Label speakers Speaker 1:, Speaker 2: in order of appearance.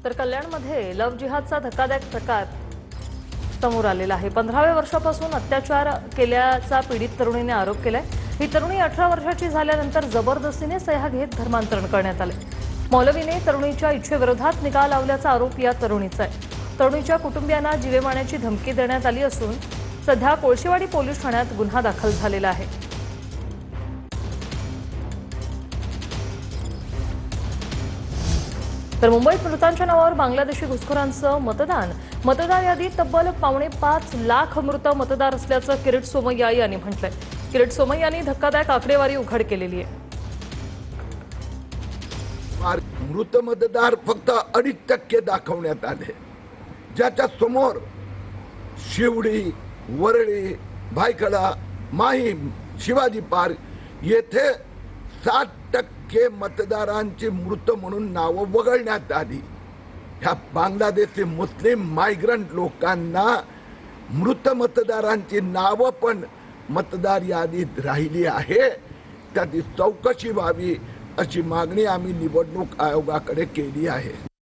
Speaker 1: तर कल्याणमध्ये लव्ह जिहादचा धक्कादायक प्रकार समोर आलेला आहे। 15व्या वर्षापासून अत्याचार केल्याचा पीडित तरुणीने आरोप केलाय। ही तरुणी 18 वर्षाची झाल्यानंतर जबरदस्तीने सह्या घेत धर्मांतरण करण्यात आले। मौलवीने तरुणीच्या इच्छेविरोधात निकाह लावल्याचा आरोप या तरुणीचा आहे। तरुणीच्या कुटुंबियांना जीवे मारण्याची धमकी देण्यात आली असून सध्या कोळशेवाडी पोलीस ठाण्यात गुन्हा दाखल झालेला आहे। तर मुंबईत मृतांच्या नावावर बांगलादेशी घुसखोरांचं मतदार यादीत तब्बल 5.25 लाख मृत मतदार असल्याचं किरीट सोमय्या यांनी म्हटलंय। किरीट सोमय्या यांनी धक्कादायक आकडेवारी उघड केलेली आहे।
Speaker 2: मृत मतदार फक्त 2.5% दाखवण्यात आले, ज्याच्या समोर शिवडी, वरळी, भायखळा, माहीम, शिवाजी पार्क येथे 60% मतदारांची मृत म्हणून नावं वगळण्यात आली। ह्या बांगलादेशी मुस्लिम मायग्रंट लोकांना मृत मतदारांची नावं पण मतदार यादीत राहिली आहे, त्याची चौकशी व्हावी अशी मागणी आम्ही निवडणूक आयोगाकडे केली आहे।